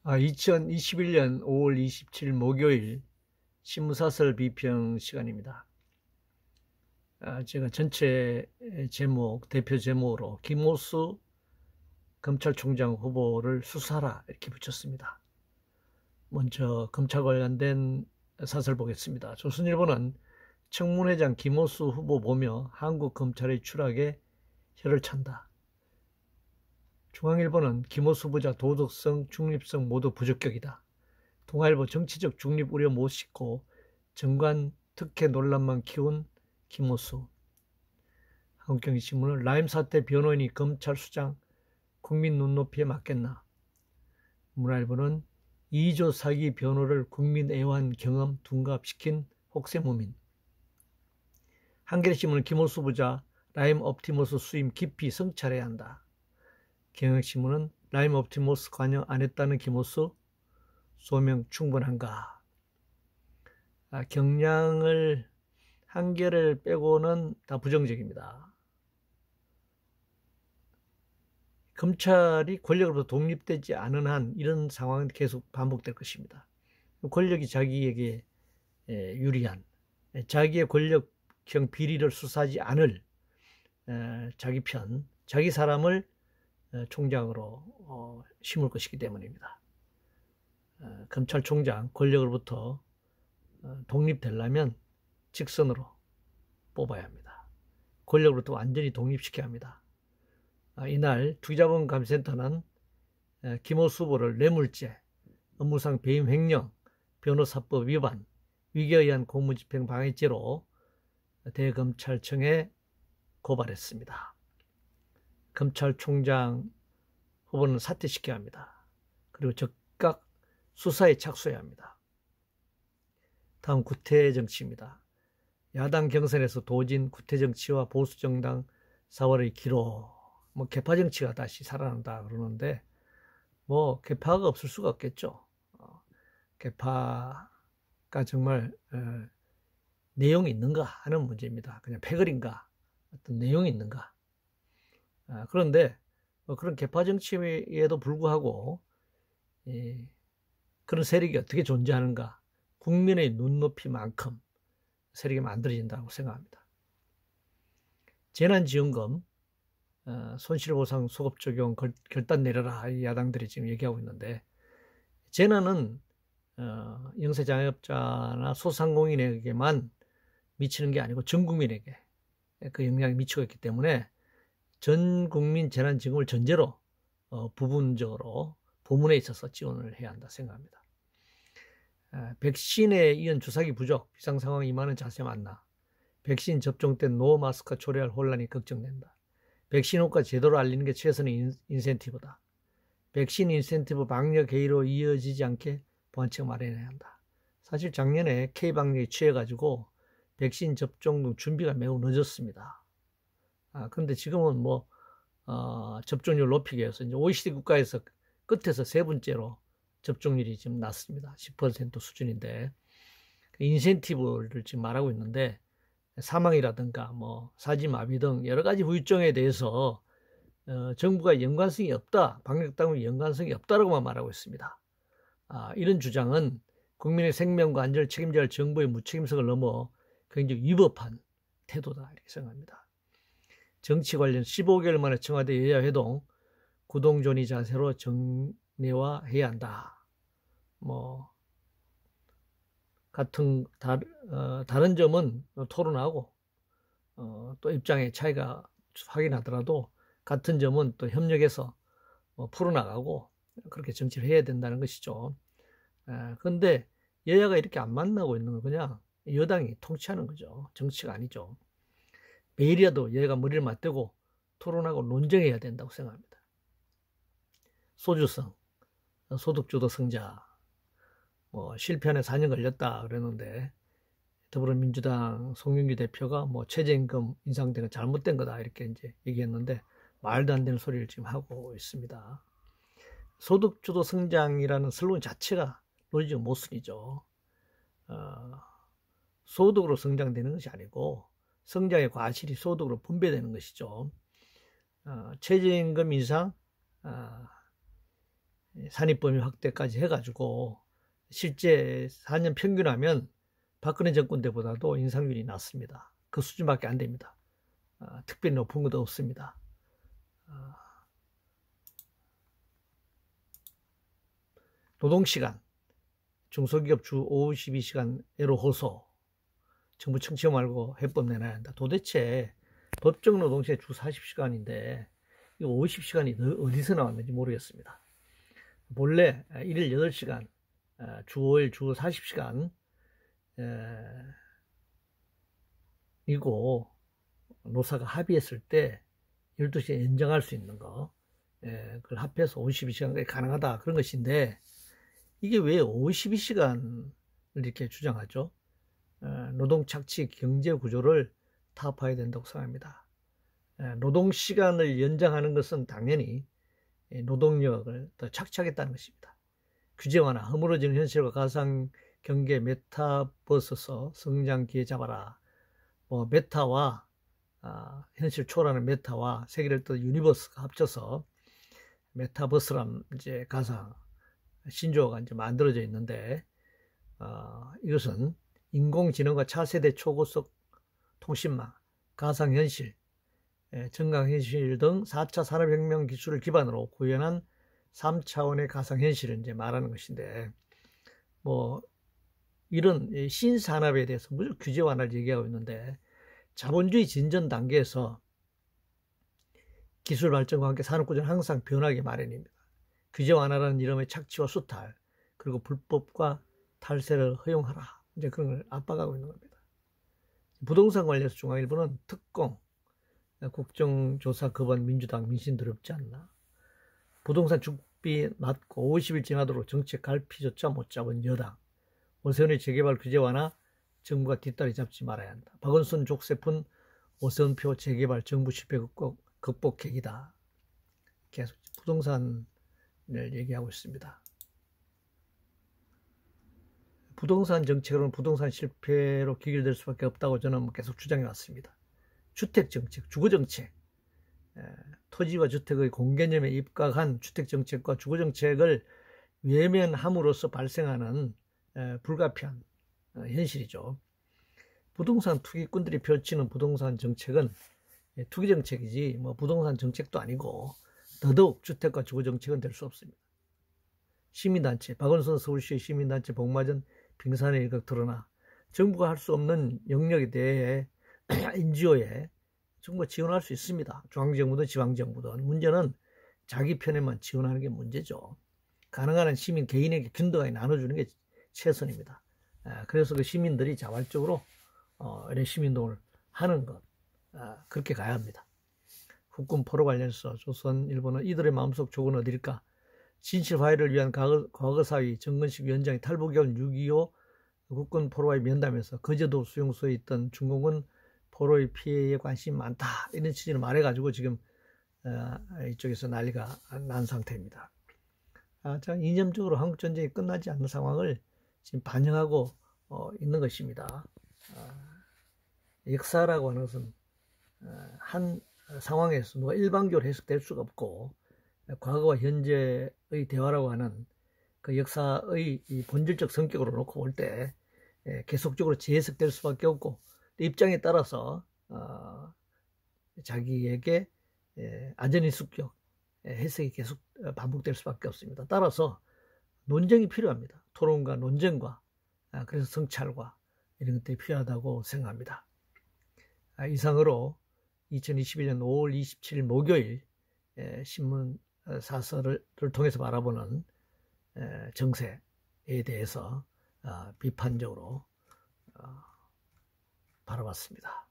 2021년 5월 27일 목요일 신문사설 비평 시간입니다. 제가 전체 제목, 대표 제목으로 김오수 검찰총장 후보를 수사하라 이렇게 붙였습니다. 먼저 검찰 관련된 사설 보겠습니다. 조선일보는 청문회장 김오수 후보 보며 한국 검찰의 추락에 혀를 찬다. 중앙일보는 김오수 후보자 도덕성, 중립성 모두 부적격이다. 동아일보 정치적 중립 우려 못 싣고 정관 특혜 논란만 키운 김오수. 한국경제신문은 라임 사태 변호인이 검찰 수장 국민 눈높이에 맞겠나. 문화일보는 2조 사기 변호를 국민 애완 경험 둔갑시킨 혹세무민. 한겨레신문은 김오수 후보자 라임 옵티머스 수임 깊이 성찰해야 한다. 경향신문은 라임 옵티머스 관여 안 했다는 김오수 소명 충분한가. 경향을 한겨레를 빼고는 다 부정적입니다. 검찰이 권력으로부터 독립되지 않은 한 이런 상황은 계속 반복될 것입니다. 권력이 자기에게 유리한, 자기의 권력형 비리를 수사하지 않을 자기 편, 자기 사람을 총장으로 심을 것이기 때문입니다. 검찰총장 권력으로부터 독립되려면 직선으로 뽑아야 합니다. 권력으로부터 완전히 독립시켜야 합니다. 이날 투기자본감센터는 김오수 후보를 뇌물죄, 업무상 배임 횡령, 변호사법 위반, 위계에 의한 공무집행 방해죄로 대검찰청에 고발했습니다. 검찰총장 후보는 사퇴시켜야 합니다. 그리고 즉각 수사에 착수해야 합니다. 다음 구태정치입니다. 야당 경선에서 도진 구태정치와 보수정당 4월의 기록, 개파정치가 다시 살아난다 그러는데 개파가 없을 수가 없겠죠. 개파가 정말 내용이 있는가 하는 문제입니다. 그냥 패거리인가, 어떤 내용이 있는가. 그런데 그런 개파 정치에도 불구하고 그런 세력이 어떻게 존재하는가, 국민의 눈높이만큼 세력이 만들어진다고 생각합니다. 재난지원금 손실보상 소급 적용 결단 내려라, 이 야당들이 지금 얘기하고 있는데, 재난은 영세자영업자나 소상공인에게만 미치는 게 아니고 전 국민에게 그 영향이 미치고 있기 때문에 전 국민 재난지원금을 전제로 부분적으로 부문에 있어서 지원을 해야 한다 생각합니다. 백신에 이은 주사기 부족, 비상상황이 임하는 자세 맞나. 백신 접종 때 노마스크 초래할 혼란이 걱정된다. 백신 효과 제대로 알리는 게 최선의 인센티브다. 백신 인센티브 방역 회의로 이어지지 않게 보완책 마련해야 한다. 사실 작년에 K방역에 취해가지고 백신 접종 등 준비가 매우 늦었습니다. 그런데 지금은 접종률 높이기 위해서 이제 OECD 국가에서 끝에서 세 번째로 접종률이 지금 낮습니다. 10% 수준인데, 인센티브를 지금 말하고 있는데, 사망이라든가 사지마비 등 여러 가지 후유증에 대해서 정부가 연관성이 없다, 방역당국이 연관성이 없다라고만 말하고 있습니다. 이런 주장은 국민의 생명과 안전을 책임져야 할 정부의 무책임성을 넘어 굉장히 위법한 태도다 이렇게 생각합니다. 정치 관련 15개월 만에 청와대 여야 회동 구동존의 자세로 정례화해야 한다. 다른 점은 토론하고 또 입장의 차이가 확인하더라도 같은 점은 또 협력해서 풀어나가고 그렇게 정치를 해야 된다는 것이죠. 그런데 여야가 이렇게 안 만나고 있는 건 그냥 여당이 통치하는 거죠. 정치가 아니죠. 매일이라도 여야가 머리를 맞대고 토론하고 논쟁해야 된다고 생각합니다. 소주성, 소득주도 성장, 실패하는 4년 걸렸다 그랬는데 더불어민주당 송영길 대표가 최저임금 인상된 건 잘못된 거다 이렇게 이제 얘기했는데 말도 안 되는 소리를 지금 하고 있습니다. 소득주도 성장이라는 슬로건 자체가 논리적 모순이죠. 소득으로 성장되는 것이 아니고 성장의 과실이 소득으로 분배되는 것이죠. 최저임금 인상 산입범위 확대까지 해가지고 실제 4년 평균하면 박근혜 정권 때보다도 인상률이 낮습니다. 그 수준밖에 안 됩니다. 특별히 높은 것도 없습니다. 노동시간, 중소기업 주 52시간 애로 호소, 정부 청취 말고 해법 내놔야 한다. 도대체 법정 노동시간 주 40시간인데 이 50시간이 어디서 나왔는지 모르겠습니다. 본래 1일 8시간, 주 5일 주 40시간 이고 노사가 합의했을 때 12시에 연장할 수 있는 거, 그걸 합해서 52시간까지 가능하다 그런 것인데 이게 왜 52시간을 이렇게 주장하죠? 노동 착취 경제 구조를 타파해야 된다고 생각합니다. 노동 시간을 연장하는 것은 당연히 노동력을 더 착취하겠다는 것입니다. 규제 완화, 허물어지는 현실과 가상 경계 메타버스서 성장 기회 잡아라. 뭐 메타와 현실 초월하는 메타와 세계를 또 유니버스가 합쳐서 메타버스란 이제 가상 신조어가 이제 만들어져 있는데 이것은 인공지능과 차세대 초고속 통신망, 가상현실, 증강현실 등 4차 산업혁명 기술을 기반으로 구현한 3차원의 가상현실을 이제 말하는 것인데, 뭐, 이런 신산업에 대해서 무조건 규제 완화를 얘기하고 있는데, 자본주의 진전 단계에서 기술 발전과 함께 산업구조는 항상 변하기 마련입니다. 규제 완화라는 이름의 착취와 수탈, 그리고 불법과 탈세를 허용하라. 이제 그런 걸 압박하고 있는 겁니다. 부동산 관련해서 중앙일보는 특공, 국정조사 거부한 민주당 민심 두렵지 않나. 부동산 죽비 낮고 50일 지나도록 정책 갈피조차 못 잡은 여당. 오세훈의 재개발 규제 완화 정부가 뒷다리 잡지 말아야 한다. 박원순 족쇄푼 오세훈표 재개발 정부 실패 극복 계기다. 계속 부동산을 얘기하고 있습니다. 부동산 정책으로는 부동산 실패로 귀결될 수밖에 없다고 저는 계속 주장해 왔습니다. 주택정책, 주거정책, 토지와 주택의 공개념에 입각한 주택정책과 주거정책을 외면함으로써 발생하는 불가피한 현실이죠. 부동산 투기꾼들이 펼치는 부동산 정책은 투기정책이지 뭐 부동산 정책도 아니고 더더욱 주택과 주거정책은 될 수 없습니다. 시민단체, 박원순 서울시의 시민단체 복마전 빙산의 일각 드러나 정부가 할 수 없는 영역에 대해 NGO에 정부가 지원할 수 있습니다. 중앙정부든 지방정부든. 문제는 자기 편에만 지원하는 게 문제죠. 가능한 한 시민 개인에게 균등하게 나눠주는 게 최선입니다. 그래서 그 시민들이 자발적으로 이런 시민동을 하는 것, 그렇게 가야 합니다. 국군 포로 관련해서 조선일보는 이들의 마음속 족은 어디일까? 진실 화해를 위한 과거사위 정근식 위원장이 탈북해온 6.25 국군 포로와의 면담에서 거제도 수용소에 있던 중공군 포로의 피해에 관심이 많다 이런 취지를 말해가지고 지금 이쪽에서 난리가 난 상태입니다. 자, 이념적으로 한국전쟁이 끝나지 않는 상황을 지금 반영하고 있는 것입니다. 역사라고 하는 것은 한 상황에서 누가 일방적으로 해석될 수가 없고 과거와 현재의 대화라고 하는 그 역사의 이 본질적 성격으로 놓고 볼 때 계속적으로 재해석될 수밖에 없고 입장에 따라서 자기에게 안전이 습격 해석이 계속 반복될 수밖에 없습니다. 따라서 논쟁이 필요합니다. 토론과 논쟁과 그래서 성찰과 이런 것들이 필요하다고 생각합니다. 이상으로 2021년 5월 27일 목요일 신문 사설을 통해서 바라보는 정세에 대해서 비판적으로 바라봤습니다.